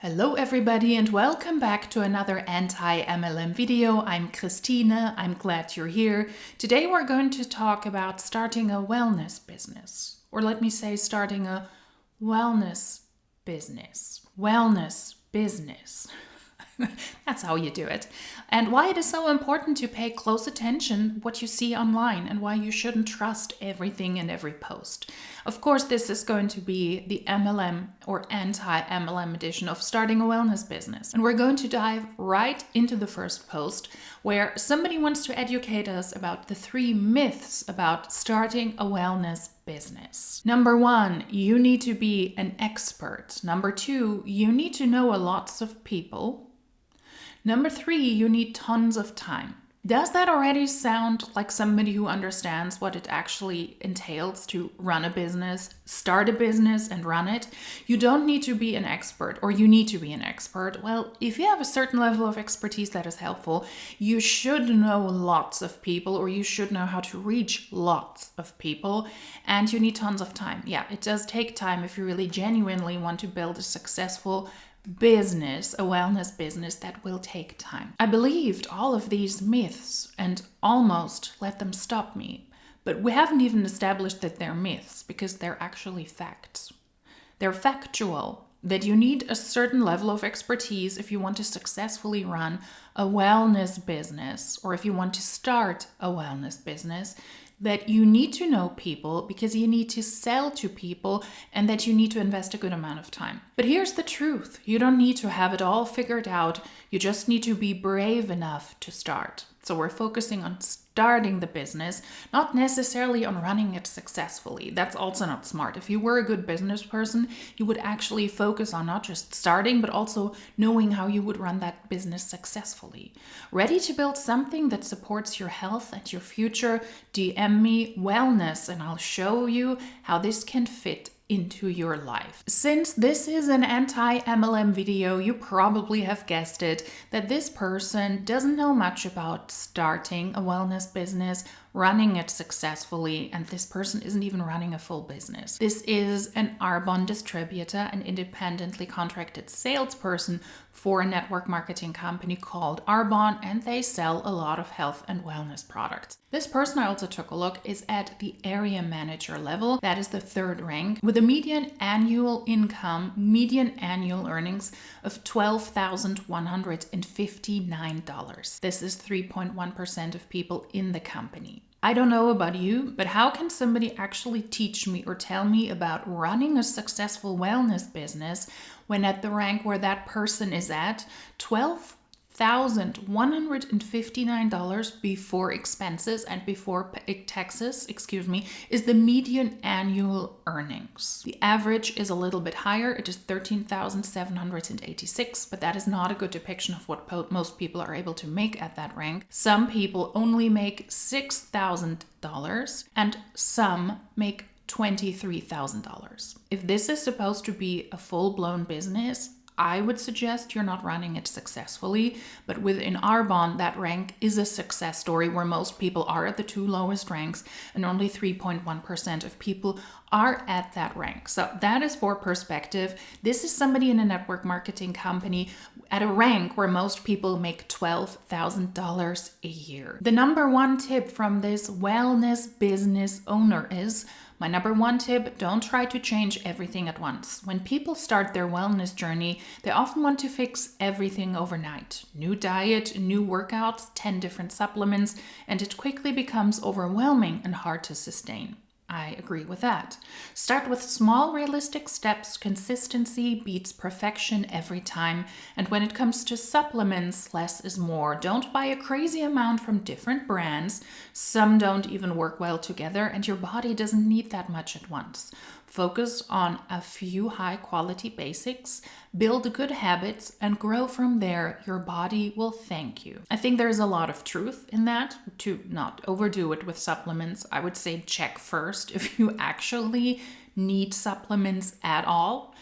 Hello everybody and welcome back to another Anti-MLM video. I'm Christine. I'm glad you're here. Today we're going to talk about starting a wellness business. Or let me say starting a wellness business. Wellness business. That's how you do it. And why it is so important to pay close attention what you see online and why you shouldn't trust everything in every post. Of course, this is going to be the MLM or anti-MLM edition of starting a wellness business. And we're going to dive right into the first post where somebody wants to educate us about the 3 myths about starting a wellness business. Number 1, you need to be an expert. Number 2, you need to know lots of people. Number 3, you need tons of time. Does that already sound like somebody who understands what it actually entails to run a business, start a business and run it? You don't need to be an expert, or you need to be an expert. Well, if you have a certain level of expertise that is helpful, you should know lots of people, or you should know how to reach lots of people, and you need tons of time. Yeah, it does take time if you really genuinely want to build a successful business, a wellness business. That will take time. I believed all of these myths and almost let them stop me, but we haven't even established that they're myths because they're actually facts. They're factual that you need a certain level of expertise if you want to successfully run a wellness business, or if you want to start a wellness business, that you need to know people because you need to sell to people, and that you need to invest a good amount of time. But here's the truth. You don't need to have it all figured out. You just need to be brave enough to start. So we're focusing on starting the business, not necessarily on running it successfully. That's also not smart. If you were a good business person, you would actually focus on not just starting, but also knowing how you would run that business successfully. Ready to build something that supports your health and your future? DM me wellness and I'll show you how this can fit into your life. Since this is an anti-MLM video, you probably have guessed it, that this person doesn't know much about starting a wellness business, running it successfully, and this person isn't even running a full business. This is an Arbonne distributor, an independently contracted salesperson for a network marketing company called Arbonne, and they sell a lot of health and wellness products. This person, I also took a look, is at the area manager level. That is the 3rd rank, with a median annual income, median annual earnings of $12,159. This is 3.1% of people in the company. I don't know about you, but how can somebody actually teach me or tell me about running a successful wellness business when at the rank where that person is at, $12,159 before expenses and before taxes, is the median annual earnings. The average is a little bit higher. It is $13,786, but that is not a good depiction of what most people are able to make at that rank. Some people only make $6,000 and some make $23,000. If this is supposed to be a full-blown business, I would suggest you're not running it successfully, but within Arbonne, that rank is a success story where most people are at the 2 lowest ranks and only 3.1% of people are at that rank. So that is for perspective. This is somebody in a network marketing company at a rank where most people make $12,000 a year. The number 1 tip from this wellness business owner is, my number 1 tip, don't try to change everything at once. When people start their wellness journey, they often want to fix everything overnight. New diet, new workouts, 10 different supplements, and it quickly becomes overwhelming and hard to sustain. I agree with that. Start with small, realistic steps. Consistency beats perfection every time. And when it comes to supplements, less is more. Don't buy a crazy amount from different brands. Some don't even work well together, and your body doesn't need that much at once. Focus on a few high-quality basics, build good habits, and grow from there. Your body will thank you. I think there's a lot of truth in that. To not overdo it with supplements, I would say check first if you actually need supplements at all.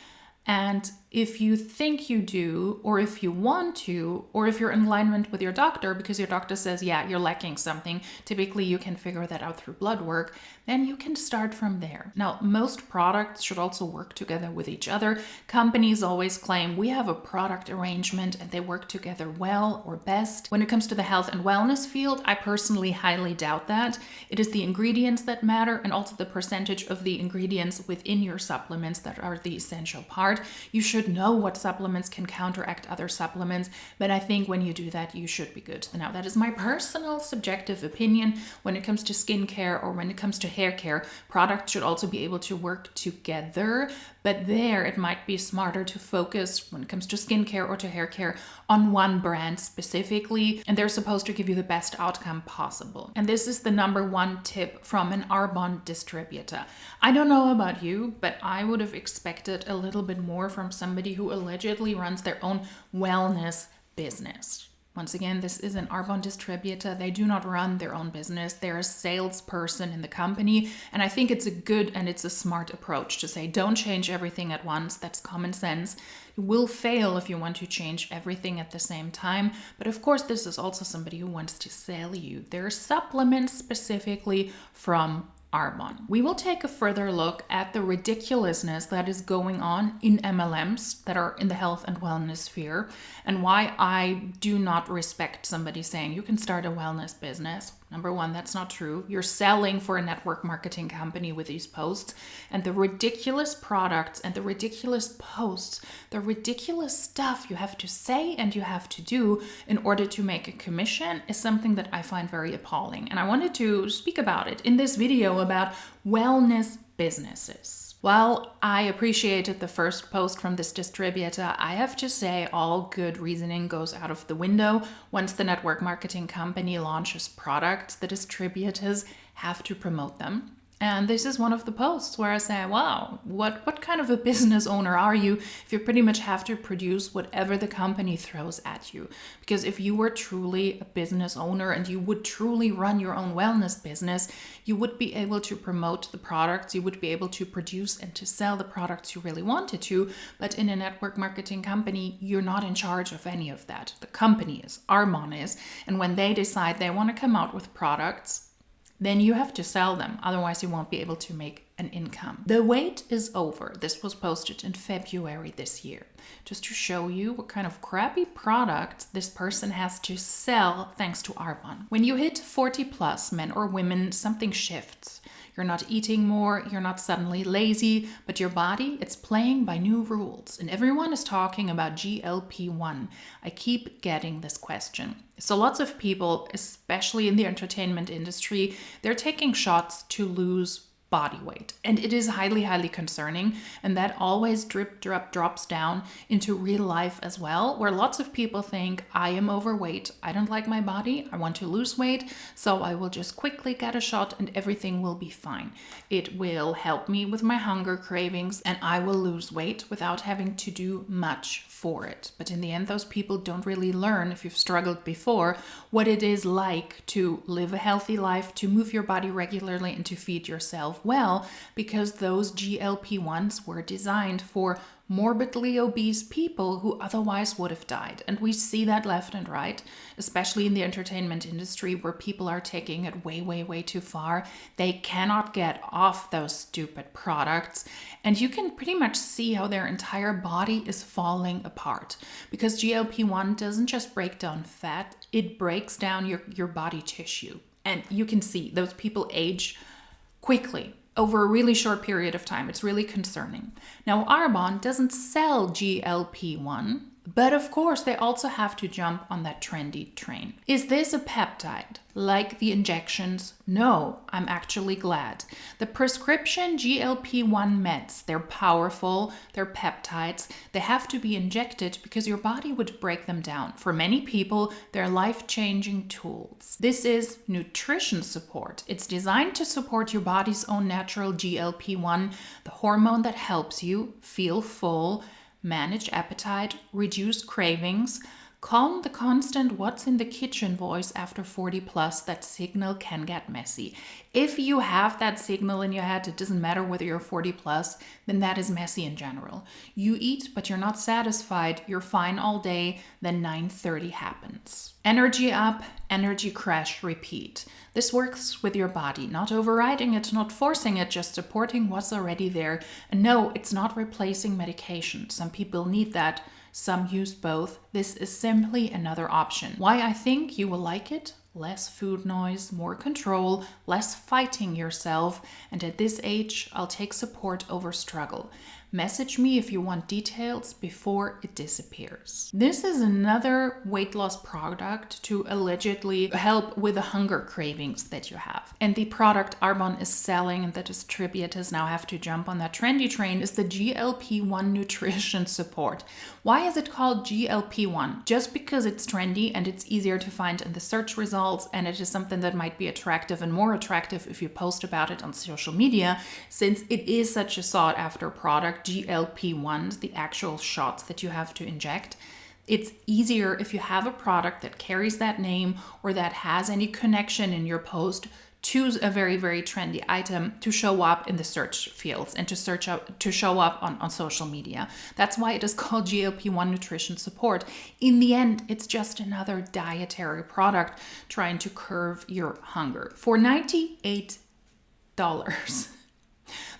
And if you think you do, or if you want to, or if you're in alignment with your doctor because your doctor says, yeah, you're lacking something, typically you can figure that out through blood work, then you can start from there. Now, most products should also work together with each other. Companies always claim we have a product arrangement and they work together well or best. When it comes to the health and wellness field, I personally highly doubt that. It is the ingredients that matter, and also the percentage of the ingredients within your supplements that are the essential part. You should know what supplements can counteract other supplements, but I think when you do that, you should be good. Now, that is my personal subjective opinion. When it comes to skincare or when it comes to hair care, products should also be able to work together, but there it might be smarter to focus when it comes to skincare or to hair care on one brand specifically, and they're supposed to give you the best outcome possible. And this is the number one tip from an Arbonne distributor. I don't know about you, but I would have expected a little bit more from somebody who allegedly runs their own wellness business. Once again, this is an Arbonne distributor. They do not run their own business. They're a salesperson in the company. And I think it's a good and it's a smart approach to say, don't change everything at once. That's common sense. You will fail if you want to change everything at the same time. But of course, this is also somebody who wants to sell you their supplements specifically from Arbonne. We will take a further look at the ridiculousness that is going on in MLMs that are in the health and wellness sphere, and why I do not respect somebody saying you can start a wellness business. Number one, that's not true. You're selling for a network marketing company with these posts, and the ridiculous products and the ridiculous posts, the ridiculous stuff you have to say and you have to do in order to make a commission is something that I find very appalling. And I wanted to speak about it in this video about wellness businesses. While I appreciated the first post from this distributor, I have to say all good reasoning goes out of the window. Once the network marketing company launches products, the distributors have to promote them. And this is one of the posts where I say, wow, what kind of a business owner are you if you pretty much have to produce whatever the company throws at you? Because if you were truly a business owner and you would truly run your own wellness business, you would be able to promote the products, you would be able to produce and to sell the products you really wanted to. But in a network marketing company, you're not in charge of any of that. The company is, Arbonne is, and when they decide they want to come out with products, then you have to sell them. Otherwise, you won't be able to make an income. The wait is over. This was posted in February this year, just to show you what kind of crappy products this person has to sell thanks to Arbonne. When you hit 40 plus, men or women, something shifts. You're not eating more, you're not suddenly lazy, but your body, it's playing by new rules. And everyone is talking about GLP-1. I keep getting this question. So lots of people, especially in the entertainment industry, they're taking shots to lose body weight. And it is highly, highly concerning. And that always drops down into real life as well, where lots of people think, I am overweight, I don't like my body, I want to lose weight, so I will just quickly get a shot and everything will be fine. It will help me with my hunger cravings and I will lose weight without having to do much for it. But in the end, those people don't really learn, if you've struggled before, what it is like to live a healthy life, to move your body regularly and to feed yourself well, because those GLP-1s were designed for morbidly obese people who otherwise would have died. And we see that left and right, especially in the entertainment industry where people are taking it way, way, way too far. They cannot get off those stupid products. And you can pretty much see how their entire body is falling apart, because GLP-1 doesn't just break down fat, it breaks down your body tissue. And you can see those people age quickly over a really short period of time. It's really concerning. Now, Arbonne doesn't sell GLP-1, but of course they also have to jump on that trendy train. Is this a peptide like the injections? No, I'm actually glad. The prescription GLP-1 meds, they're powerful, they're peptides. They have to be injected because your body would break them down. For many people, they're life-changing tools. This is nutrition support. It's designed to support your body's own natural GLP-1, the hormone that helps you feel full, manage appetite, reduce cravings, Calm the constant what's in the kitchen voice after 40 plus. That signal can get messy. If you have that signal in your head, it doesn't matter whether you're 40 plus, then that is messy in general. You eat, but you're not satisfied, you're fine all day, then 9:30 happens. Energy up, energy crash, repeat. This works with your body, not overriding it, not forcing it, just supporting what's already there. And no, it's not replacing medication. Some people need that. Some use both. This is simply another option. Why I think you will like it? Less food noise, more control, less fighting yourself. And at this age, I'll take support over struggle. Message me if you want details before it disappears. This is another weight loss product to allegedly help with the hunger cravings that you have. And the product Arbonne is selling and the distributors now have to jump on that trendy train is the GLP-1 nutrition support. Why is it called GLP-1? Just because it's trendy and it's easier to find in the search results, and it is something that might be attractive and more attractive if you post about it on social media, since it is such a sought after product. GLP-1s, the actual shots that you have to inject. It's easier if you have a product that carries that name or that has any connection in your post to a very, very trendy item to show up in the search fields and to show up on social media. That's why it is called GLP-1 nutrition support. In the end, it's just another dietary product trying to curb your hunger. For $98,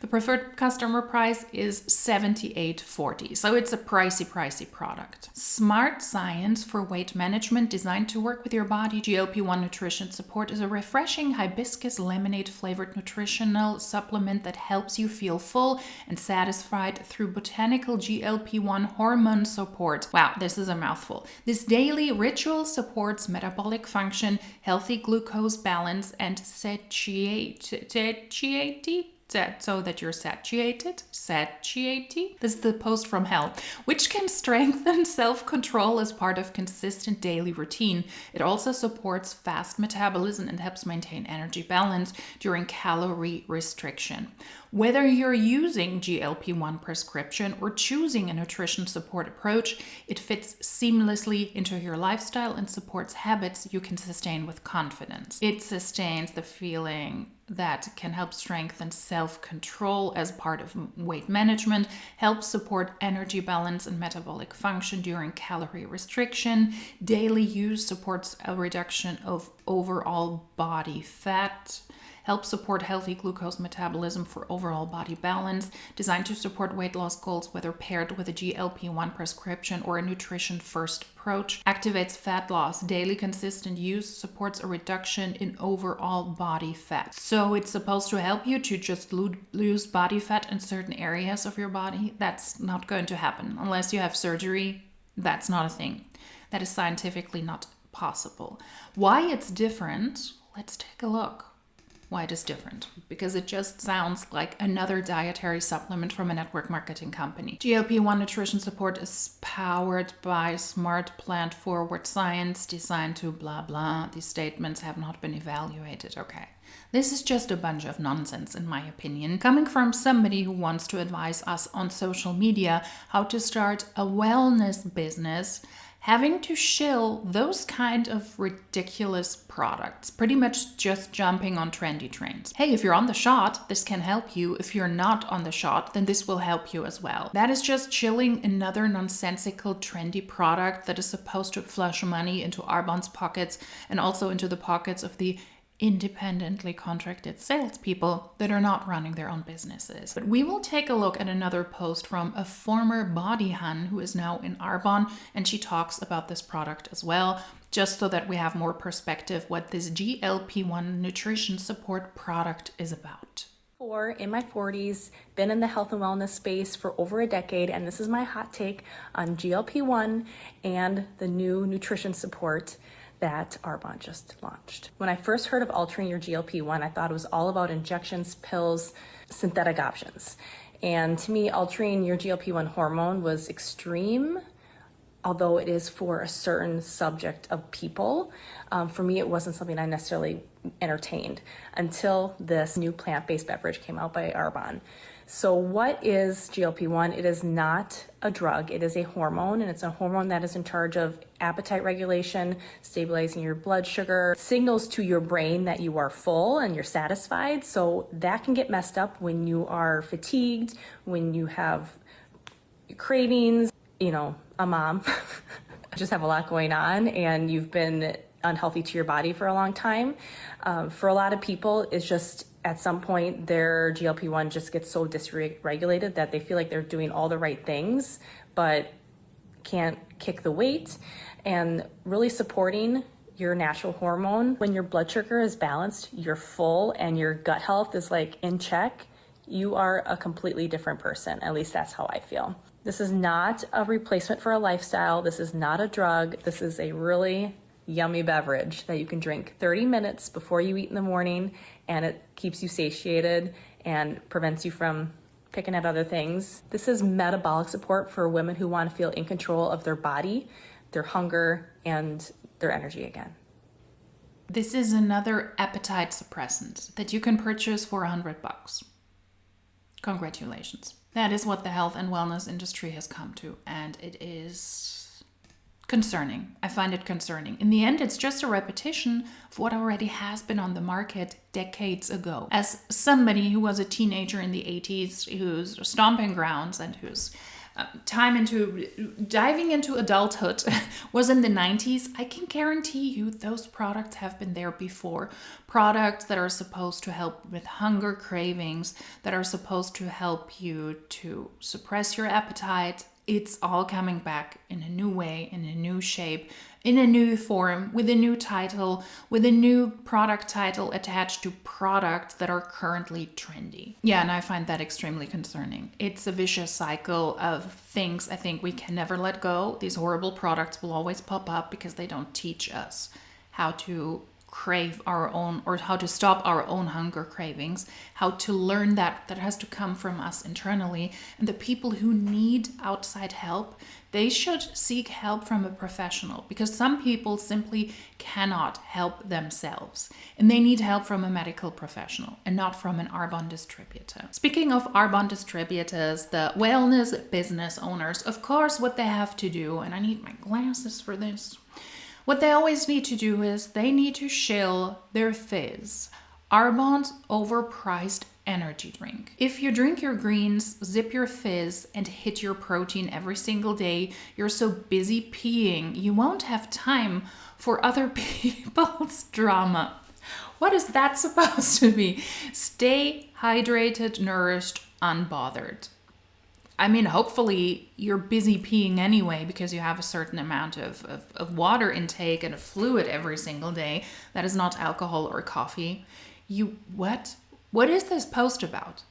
the preferred customer price is $78.40, so it's a pricey product. Smart science for weight management designed to work with your body. GLP-1 nutrition support is a refreshing hibiscus lemonade flavored nutritional supplement that helps you feel full and satisfied through botanical GLP-1 hormone support. Wow, this is a mouthful. This daily ritual supports metabolic function, healthy glucose balance, and satiety. So that you're satiated. This is the post from hell, which can strengthen self-control as part of consistent daily routine. It also supports fast metabolism and helps maintain energy balance during calorie restriction. Whether you're using GLP-1 prescription or choosing a nutrition support approach, it fits seamlessly into your lifestyle and supports habits you can sustain with confidence. It sustains the feeling that can help strengthen self-control as part of weight management, helps support energy balance and metabolic function during calorie restriction. Daily use supports a reduction of overall body fat, helps support healthy glucose metabolism for overall body balance, designed to support weight loss goals whether paired with a GLP-1 prescription or a nutrition-first approach, activates fat loss. Daily consistent use supports a reduction in overall body fat. So it's supposed to help you to just lose body fat in certain areas of your body. That's not going to happen unless you have surgery. That's not a thing. That is scientifically not possible. Why it's different? Let's take a look. Why it is different? Because it just sounds like another dietary supplement from a network marketing company. GLP-1 nutrition support is powered by smart plant forward science designed to blah blah. These statements have not been evaluated. Okay. This is just a bunch of nonsense, in my opinion, coming from somebody who wants to advise us on social media how to start a wellness business, having to shill those kind of ridiculous products, pretty much just jumping on trendy trains. Hey, if you're on the shot, this can help you. If you're not on the shot, then this will help you as well. That is just shilling another nonsensical trendy product that is supposed to flush money into Arbonne's pockets and also into the pockets of the independently contracted salespeople that are not running their own businesses. But we will take a look at another post from a former body hun who is now in Arbonne, and she talks about this product as well, just so that we have more perspective what this GLP-1 nutrition support product is about. In my 40s, been in the health and wellness space for over a decade, and this is my hot take on GLP-1 and the new nutrition support that Arbonne just launched. When I first heard of altering your GLP-1, I thought it was all about injections, pills, synthetic options. And to me, altering your GLP-1 hormone was extreme, although it is for a certain subject of people, for me, it wasn't something I necessarily entertained until this new plant-based beverage came out by Arbonne. So what is GLP-1? It is not a drug. It is a hormone, and it's a hormone that is in charge of appetite regulation, stabilizing your blood sugar, signals to your brain that you are full and you're satisfied. So that can get messed up when you are fatigued, when you have cravings, you know, a mom, just have a lot going on, and you've been unhealthy to your body for a long time. For a lot of people, it's just at some point their GLP-1 just gets so dysregulated that they feel like they're doing all the right things, but can't kick the weight. And really supporting your natural hormone, when your blood sugar is balanced, you're full, and your gut health is like in check, you are a completely different person. At least that's how I feel. This is not a replacement for a lifestyle. This is not a drug. This is a really yummy beverage that you can drink 30 minutes before you eat in the morning, and it keeps you satiated and prevents you from picking at other things. This is metabolic support for women who want to feel in control of their body, their hunger, and their energy again. This is another appetite suppressant that you can purchase for $100. Congratulations. That is what the health and wellness industry has come to, and it is concerning. I find it concerning. In the end, it's just a repetition of what already has been on the market decades ago. As somebody who was a teenager in the 80s, whose stomping grounds and whose time into diving into adulthood was in the 90s, I can guarantee you those products have been there before. Products that are supposed to help with hunger cravings, that are supposed to help you to suppress your appetite. It's all coming back in a new way, in a new shape, in a new form, with a new title, with a new product title attached to products that are currently trendy. Yeah, and I find that extremely concerning. It's a vicious cycle of things I think we can never let go. These horrible products will always pop up because they don't teach us how to crave our own, or how to stop our own hunger cravings, how to learn that has to come from us internally. And the people who need outside help, they should seek help from a professional, because some people simply cannot help themselves and they need help from a medical professional and not from an Arbonne distributor. Speaking of Arbonne distributors, the wellness business owners, of course, what they have to do, and I need my glasses for this, what they always need to do is they need to shill their Fizz, Arbonne's overpriced energy drink. If you drink your greens, zip your Fizz, and hit your protein every single day, you're so busy peeing, you won't have time for other people's drama. What is that supposed to be? Stay hydrated, nourished, unbothered. I mean, hopefully you're busy peeing anyway because you have a certain amount of water intake and of fluid every single day. That is not alcohol or coffee. What? What is this post about?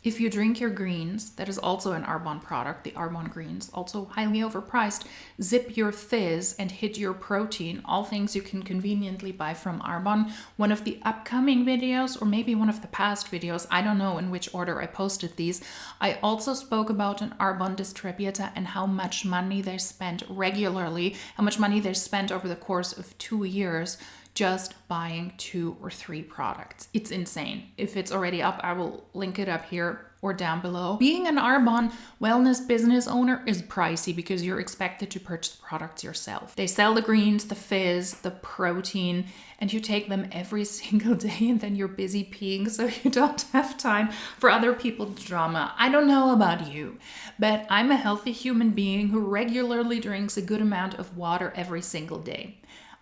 If you drink your greens, that is also an Arbonne product, the Arbonne greens, also highly overpriced, zip your Fizz and hit your protein, all things you can conveniently buy from Arbonne. One of the upcoming videos, or maybe one of the past videos, I don't know in which order I posted these, I also spoke about an Arbonne distributor and how much money they spent regularly, how much money they spent over the course of 2 years just buying 2 or 3 products. It's insane. If it's already up, I will link it up here or down below. Being an Arbonne wellness business owner is pricey because you're expected to purchase the products yourself. They sell the greens, the Fizz, the protein, and you take them every single day, and then you're busy peeing, so you don't have time for other people's drama. I don't know about you, but I'm a healthy human being who regularly drinks a good amount of water every single day.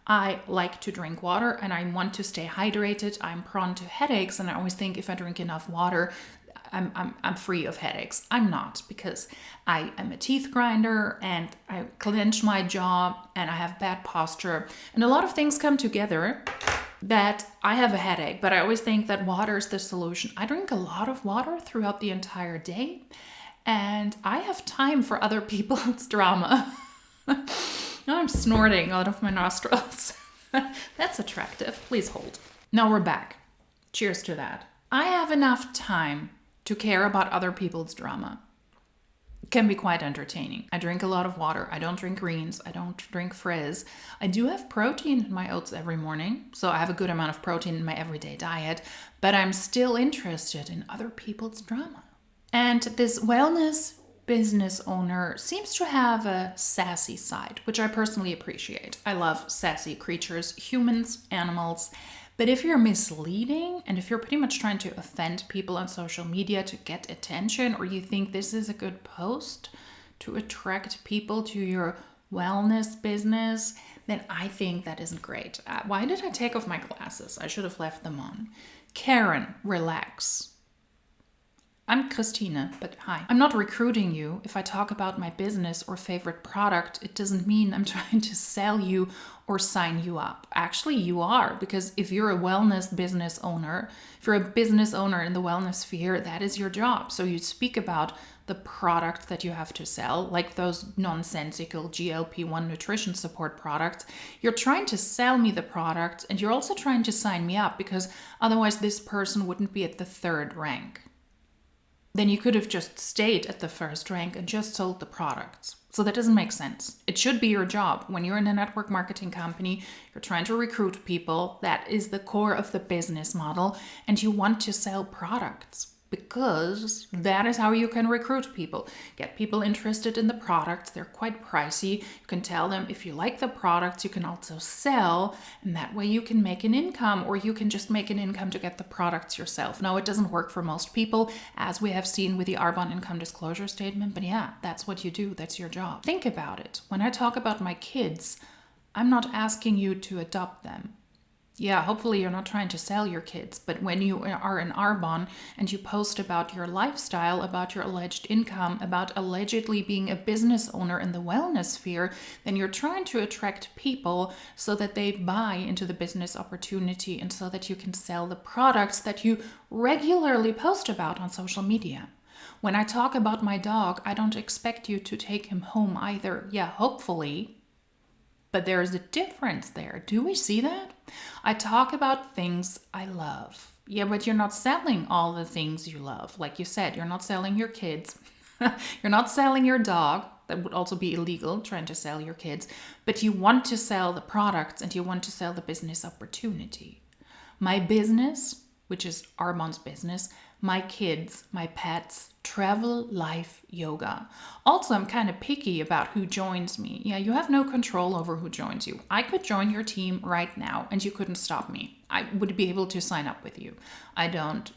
I like to drink water and I want to stay hydrated. I'm prone to headaches, and I always think if I drink enough water, I'm free of headaches. I'm not, because I am a teeth grinder and I clench my jaw and I have bad posture, and a lot of things come together that I have a headache. But I always think that water is the solution. I drink a lot of water throughout the entire day, and I have time for other people's drama. Now I'm snorting out of my nostrils. That's attractive. Please hold. Now we're back. Cheers to that. I have enough time to care about other people's drama. can be quite entertaining. I drink a lot of water. I don't drink greens. I don't drink Fizz. I do have protein in my oats every morning, so I have a good amount of protein in my everyday diet, but I'm still interested in other people's drama. And this wellness business owner seems to have a sassy side, which I personally appreciate. I love sassy creatures, humans, animals. But if you're misleading and if you're pretty much trying to offend people on social media to get attention, or you think this is a good post to attract people to your wellness business, then I think that isn't great. Why did I take off my glasses? I should have left them on. Karen, relax. I'm Christine, but hi. I'm not recruiting you. If I talk about my business or favorite product, it doesn't mean I'm trying to sell you or sign you up. Actually, you are, because if you're a wellness business owner, if you're a business owner in the wellness sphere, that is your job. So you speak about the product that you have to sell, like those nonsensical GLP-1 nutrition support products. You're trying to sell me the product, and you're also trying to sign me up, because otherwise this person wouldn't be at the third rank. Then you could have just stayed at the first rank and just sold the products. So that doesn't make sense. It should be your job. When you're in a network marketing company, you're trying to recruit people. That is the core of the business model. And you want to sell products, because that is how you can recruit people. Get people interested in the products. They're quite pricey. You can tell them if you like the products, you can also sell, and that way you can make an income, or you can just make an income to get the products yourself. No, it doesn't work for most people, as we have seen with the Arbonne income disclosure statement, but yeah, that's what you do. That's your job. Think about it. When I talk about my kids, I'm not asking you to adopt them. Yeah, hopefully you're not trying to sell your kids, but when you are in Arbonne and you post about your lifestyle, about your alleged income, about allegedly being a business owner in the wellness sphere, then you're trying to attract people so that they buy into the business opportunity and so that you can sell the products that you regularly post about on social media. When I talk about my dog, I don't expect you to take him home either. Yeah, hopefully. But there is a difference there. Do we see that? I talk about things I love. Yeah, but you're not selling all the things you love. Like you said, you're not selling your kids. You're not selling your dog. That would also be illegal, trying to sell your kids. But you want to sell the products and you want to sell the business opportunity. My business, which is Arbonne's business, my kids, my pets, travel, life, yoga. Also, I'm kind of picky about who joins me. Yeah, you have no control over who joins you. I could join your team right now and you couldn't stop me. I would be able to sign up with you. I don't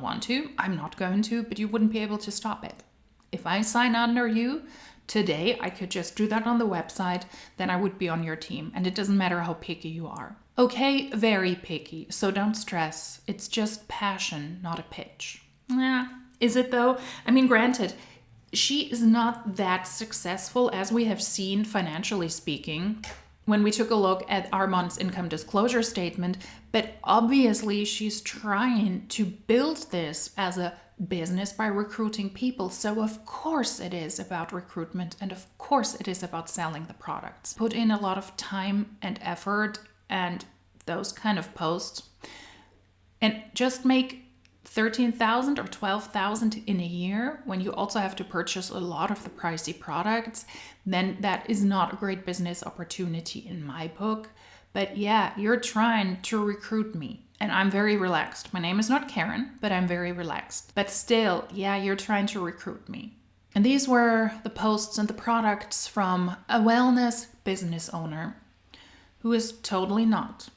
want to. I'm not going to, but you wouldn't be able to stop it. If I sign under you today, I could just do that on the website, then I would be on your team. And it doesn't matter how picky you are. Okay, very picky, so don't stress. It's just passion, not a pitch. Yeah, is it though? I mean, granted, she is not that successful, as we have seen financially speaking, when we took a look at Arbonne's income disclosure statement, but obviously she's trying to build this as a business by recruiting people. So of course it is about recruitment, and of course it is about selling the products. Put in a lot of time and effort and those kind of posts, and just make 13,000 or 12,000 in a year when you also have to purchase a lot of the pricey products, then that is not a great business opportunity in my book. But yeah, you're trying to recruit me and I'm very relaxed. My name is not Karen, but I'm very relaxed. But still, yeah, you're trying to recruit me. And these were the posts and the products from a wellness business owner who is totally not,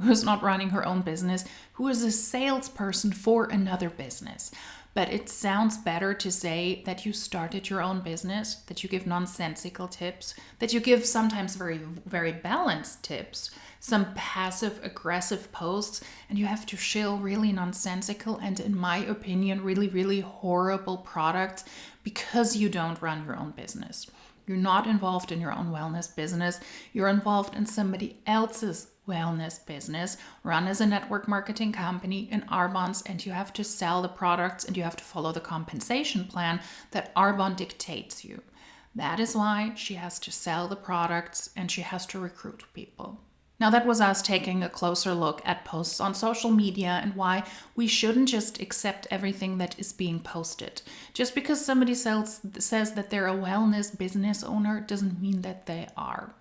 who's not running her own business, who is a salesperson for another business. But it sounds better to say that you started your own business, that you give nonsensical tips, that you give sometimes very, very balanced tips, some passive aggressive posts, and you have to shill really nonsensical and, in my opinion, really, really horrible products because you don't run your own business. You're not involved in your own wellness business. You're involved in somebody else's wellness business, run as a network marketing company in Arbonne's, and you have to sell the products and you have to follow the compensation plan that Arbonne dictates you. That is why she has to sell the products and she has to recruit people. Now, that was us taking a closer look at posts on social media and why we shouldn't just accept everything that is being posted. Just because somebody says that they're a wellness business owner doesn't mean that they are,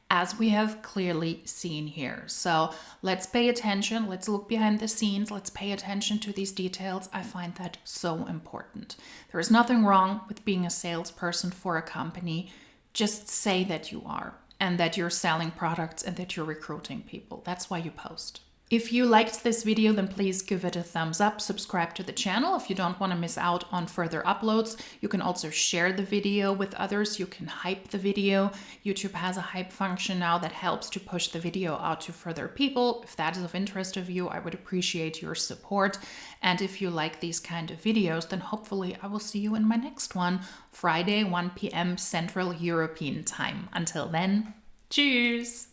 as we have clearly seen here. So let's pay attention. Let's look behind the scenes. Let's pay attention to these details. I find that so important. There is nothing wrong with being a salesperson for a company. Just say that you are, and that you're selling products and that you're recruiting people. That's why you post. If you liked this video, then please give it a thumbs up, subscribe to the channel if you don't want to miss out on further uploads. You can also share the video with others. You can hype the video. YouTube has a hype function now that helps to push the video out to further people. If that is of interest of you, I would appreciate your support. And if you like these kind of videos, then hopefully I will see you in my next one, Friday, 1 p.m. Central European Time. Until then, cheers!